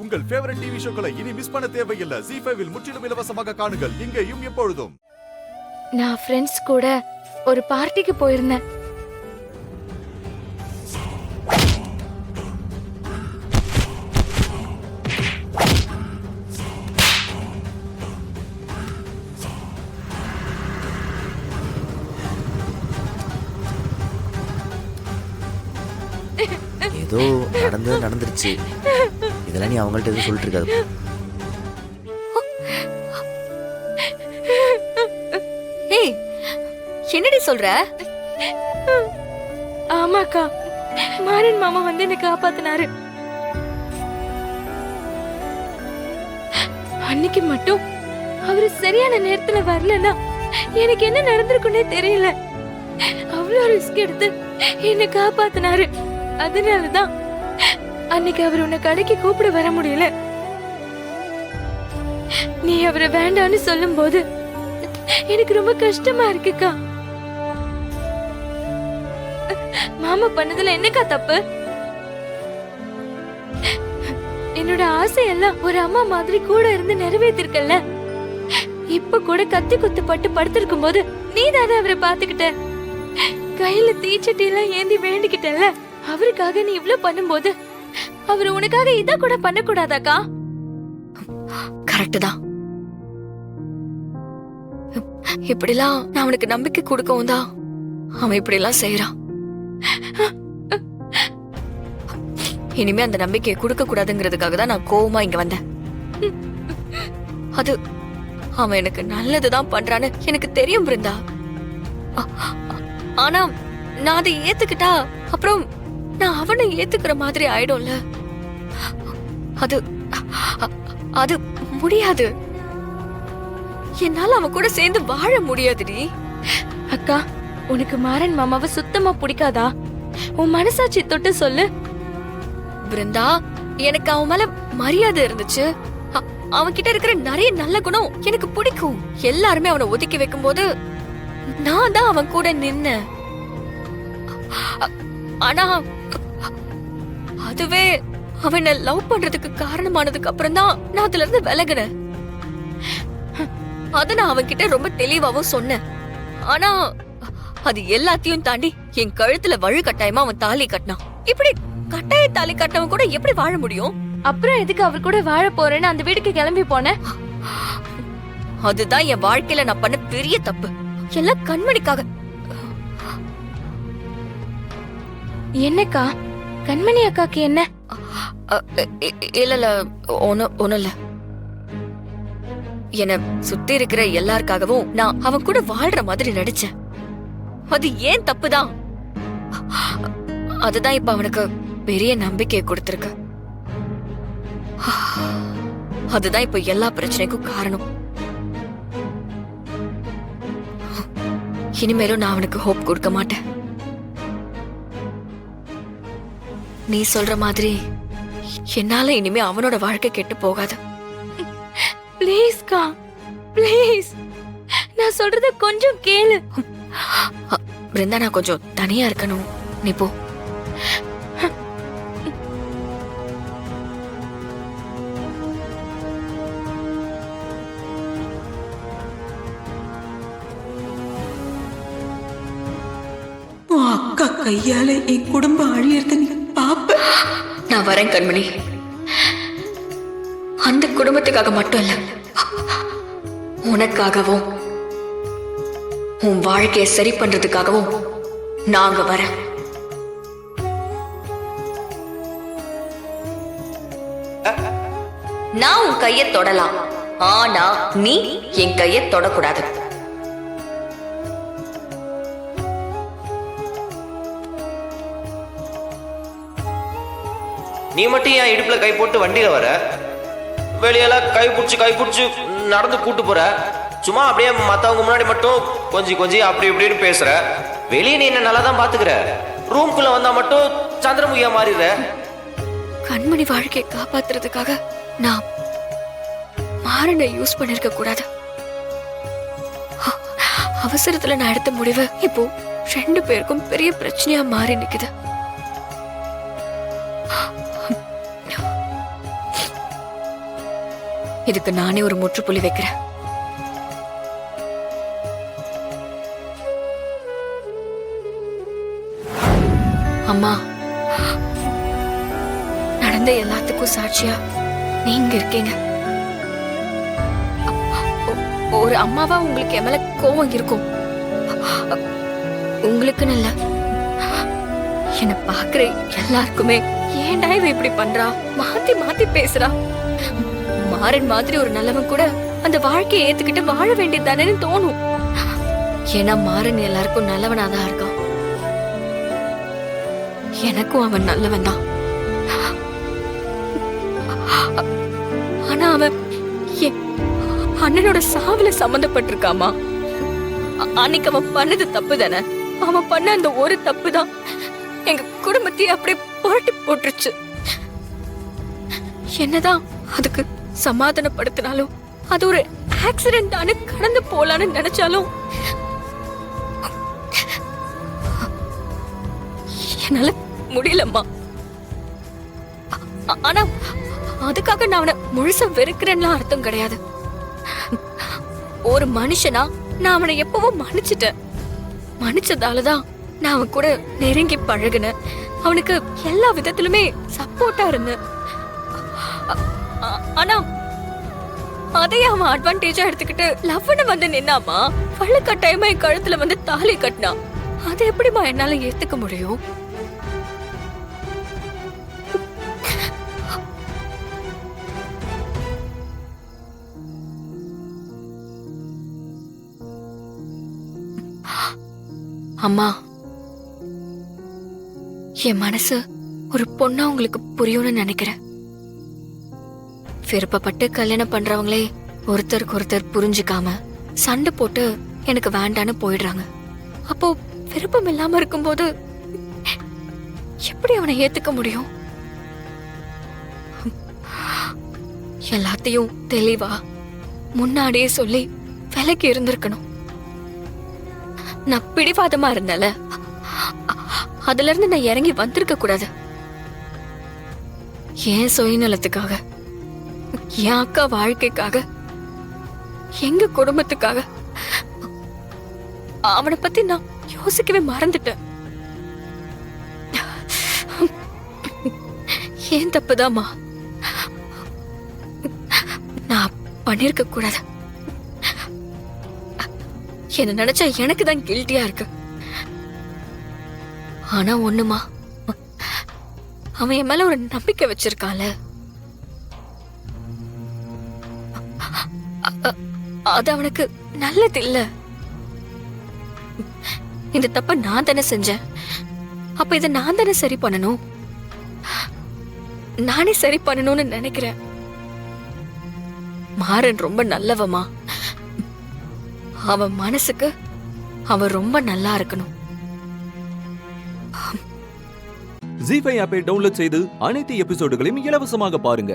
உங்கள் favourite TV ஷோக்களை இனி miss பண்ண தேவையில்லை. ZEE5 இல் முற்றிலும் இலவசமாக காணுங்கள். இங்கேயும் எப்பொழுதும். நான் ஃப்ரெண்ட்ஸ் கூட ஒரு பார்ட்டிக்கு போயிருந்தேன். ஏதோ நடந்துருச்சு. இதெல்லாம் நீ அவங்கள்ட்ட எதுவும் சொல்லிட்டு இருக்காது. ஏய், என்னடி சொல்ற? ஆமாக்கா, மாறன் மாமா வந்து என்ன காப்பாத்தினாரு. அன்னைக்கு மட்டும் அவரு சரியான நேரத்துல வரலன்னா எனக்கு என்ன நடந்திருக்குன்னே தெரியல. அவ்வளவு ரிஸ்க் எடுத்து என்ன காப்பாத்தினாரு. அதனாலதான் அன்னைக்கு அவர் உன்னை கடைக்கு கூப்பிட வர முடியல. நீ அவரை வேண்டான்னு சொல்லும் போது எனக்கு ரொம்ப கஷ்டமா இருக்குக்கா. மாமா பண்ணதுல என்னக்கா தப்பு? என்னோட ஆசையெல்லாம் ஒரு அம்மா மாதிரி கூட இருந்து நிறைவேற்றிருக்கல. இப்ப கூட கத்தி குத்து பட்டு படுத்திருக்கும் போது நீ தானே அவரை பாத்துக்கிட்ட. கையில தீச்சட்டி எல்லாம் ஏந்தி வேண்டிக்கிட்டல. அவருக்காக நீ இவ்ளோ பண்ணும்போது அவர் உனக்காக இத கூட பண்ண கூடாதாக்கா? கரெக்ட் தான். இப்படிலாம் நான் அவனுக்கு நம்பிக்கை கொடுக்கவும் தான் அவன் இப்படி எல்லாம் செய்யறான். இனிமே அந்த நம்பிக்கையை கொடுக்க கூடாதுங்கிறதுக்காக தான் நான் கோவமா இங்க வந்தேன். அது அவன் எனக்கு நல்லதுதான் பண்றான்னு எனக்கு தெரியும் பிருந்தா. ஆனா நான் அதை ஏத்துக்கிட்டா அப்புறம் நான் அவனை ஏத்துக்கிற மாதிரி ஆயிடும்ல. அது அது முடியாது. என்னால அவன் கூட சேர்ந்து வாழ முடியாதுடி. அக்கா, உனக்கு மாறன் மாமாவை சுத்தமா பிடிக்காதா? உன் மனசாட்சி தொட்டு சொல்லு. பிருந்தா, எனக்கு அவன் மேல மரியாதை இருந்துச்சு. அவன் கிட்ட இருக்கிற நிறைய நல்ல குணம் எனக்கு பிடிக்கும். எல்லாருமே அவனை ஒதுக்கி வைக்கும் போது நான் தான் அவன் கூட நின்ன. ஆனா அதுவே அவனை லவ் பண்றதுக்கு காரணமானதுக்கு அப்புறம் தான் நான் அதுல இருந்து விலகினேன். அத நான் அவன் கிட்ட ரொம்ப தெளிவாவும் சொன்னேன். ஆனா அது எல்லாத்தையும் தாண்டி என் கழுத்துல வழு கட்டாயமா அவன் தாலி கட்டினான். இப்படி கட்டாய தாலி கட்டினவன் கூட எப்படி வாழ முடியும்? அப்புறம் எதுக்கு அவர் கூட வாழ போறேன்னு அந்த வீட்டுக்கு கிளம்பி போனேன்? அதுதான் என் வாழ்க்கையில நான் பண்ண பெரிய தப்பு. எல்லாம் கண்மணிக்காக. என்னக்கா, கண்மணி அக்காக்கு என்ன? இல்ல ஒண்ணும் இல்ல. என்ன சுத்தி இருக்கிற எல்லாருக்காகவும் நான் அவன் கூட வாழ்ற மாதிரி நடிச்சேன். அது ஏன் தப்புதான். அதுதான் இப்ப அவனுக்கு பெரிய நம்பிக்கையை கொடுத்திருக்கு. அதுதான் இப்ப எல்லா பிரச்சனைக்கும் காரணம். இனிமேலும் நான் அவனுக்கு ஹோப் கொடுக்க மாட்டேன். நீ சொல்ற மாதிரி என்னால இனிமே அவனோட வாழ்க்கை கெட்டு போகாது. ப்ளீஸ்க்கா, ப்ளீஸ், நான் சொல்றத கொஞ்சம் கேளு. பிருந்தா, நான் கொஞ்சம் தனியா இருக்கணும். நீ போ. அக்கா கையால என் குடும்பம் அழியறத நீ பாப்ப. நான் வரேன் கண்மணி. அந்த குடும்பத்துக்காக மட்டும் இல்ல, உனக்காகவும் உன் வாழ்க்கையை சரி பண்றதுக்காகவும் நாங்க வரேன். நான் உன் கையை தொடலாம், ஆனா நீ என் கையை தொடக்கூடாது. நீ மட்டும் என் இடுப்புல கை போட்டு வண்டியில வர, வெளியெல்லாம் கை பிடிச்சு நடந்து கூட்டு போற. சும்மா அப்படியே மத்தவங்க முன்னாடி மட்டும் கொஞ்சம் அப்படி இப்படின்னு பேசுற. வெளியே நீ என்ன நல்லா தான் பாத்துக்கிற, ரூம்குள்ள வந்தா மட்டும் சந்திரமுகியா மாறிடுற. கண்மணி வாழ்க்கையை காப்பாத்துறதுக்காக நான் மாறனை யூஸ் பண்ணிருக்க கூடாது. அவசரத்துல நான் எடுத்த முடிவு இப்போ 2 பேருக்கும் பெரிய பிரச்சனையா மாறி நிக்குது. இதுக்கு நானே ஒரு முற்றுப்புள்ளி வைக்கிறேன். அம்மா, நடந்த எல்லாத்துக்கும் சாட்சியா நீங்க இருக்கீங்க. ஒரு அம்மாவா உங்களுக்கு என் மேல கோவம் இருக்கும். உங்களுக்குன்னு இல்ல, என்ன பாக்குற எல்லாருக்குமே ஏன்டா இவ இப்படி பண்றா, மாத்தி மாத்தி பேசுறா, மாறன் மாதிரி ஒரு நல்லவன் கூட அந்த வாழ்க்கையை ஏத்துக்கிட்டு வாழ வேண்டியதானே தோணும். ஏன்னா மாறன் எல்லாருக்கும் நல்லவனாதான் இருக்கான். எனக்கும் அவன் நல்லவன் தான். ஆனா அவன் என் அண்ணனோட சாவுல சம்பந்தப்பட்டிருக்காமா. அன்னைக்கு அவன் பண்ணது தப்பு தானே. அவன் பண்ண அந்த ஒரு தப்பு தான் எங்க குடும்பத்தையே அப்படியே புரட்டி போட்டுருச்சு. என்னதான் அதுக்கு சமாதானப்படுத்தினாலும், அது ஒரு ஆக்சிடென்ட் தானே கடந்து போலான்னு நினைச்சாலும் என்னால முடியலம்மா. ஆனா அதுக்காக நான் அவனை முழுசா வெறுக்கிறேன்லாம் அர்த்தம் கிடையாது. ஒரு மனுஷனா நான் அவனை எப்பவோ மன்னிச்சிட்டேன். மன்னிச்சதாலதான் நான் அவன் கூட நெருங்கி பழகுனேன். அவனுக்கு எல்லா விதத்திலுமே சப்போர்ட்டா இருந்தேன். ஆனா அதையே அவன் அட்வான்டேஜா எடுத்துக்கிட்டு லவ்னு வந்து நின்னாமா. வழுக்கட்டாயமா என் கழுத்துல வந்து தாலி கட்டினான். அது எப்படிமா என்னால ஏத்துக்க முடியும்? அம்மா, என் மனசு ஒரு பொண்ணா உங்களுக்கு புரியும்னு நினைக்கிறேன். விருப்பப்பட்டு கல்யாணம் பண்றவங்களே ஒருத்தருக்கு ஒருத்தர் புரிஞ்சுக்காம சண்டை போட்டு எனக்கு வேண்டான்னு போயிடுறாங்க. அப்போ விருப்பம் இல்லாம இருக்கும்போது எப்படி அவனை ஏத்துக்க முடியும்? எல்லாத்தையும் தெளிவா முன்னாடியே சொல்லி விலகி இருந்திருக்கணும். நான் பிடிவாதமா இருந்தல, அதுல இருந்து நான் இறங்கி வந்திருக்க கூடாது. என் சுயநலத்துக்காக, என் அக்கா வாழ்க்கைக்காக, எங்க குடும்பத்துக்காக அவனை பத்தி நான் யோசிக்கவே மறந்துட்டேன். ஏன் தப்புதாம்மா, நான் பண்ணிருக்க கூடாது. என்ன நினைச்சா எனக்கு தான் கில்ட்டியா இருக்கு. ஆனா ஒண்ணுமா, அவன் என் மேல ஒரு நம்பிக்கை வச்சிருக்கான்ல, அது அவனுக்கு நல்லது இல்ல. இந்த தப்ப நான் தானே செஞ்சேன். அப்ப இதை நான் தானே சரி பண்ணணும். நானே சரி பண்ணணும்னு நினைக்கிறேன். மாறன் ரொம்ப நல்லவமா. அவன் மனசுக்கு அவன் ரொம்ப நல்லா இருக்கணும். ஜீ5 ஆப்பை டவுன்லோட் செய்து அனைத்து எபிசோடுகளையும் இலவசமாக பாருங்க.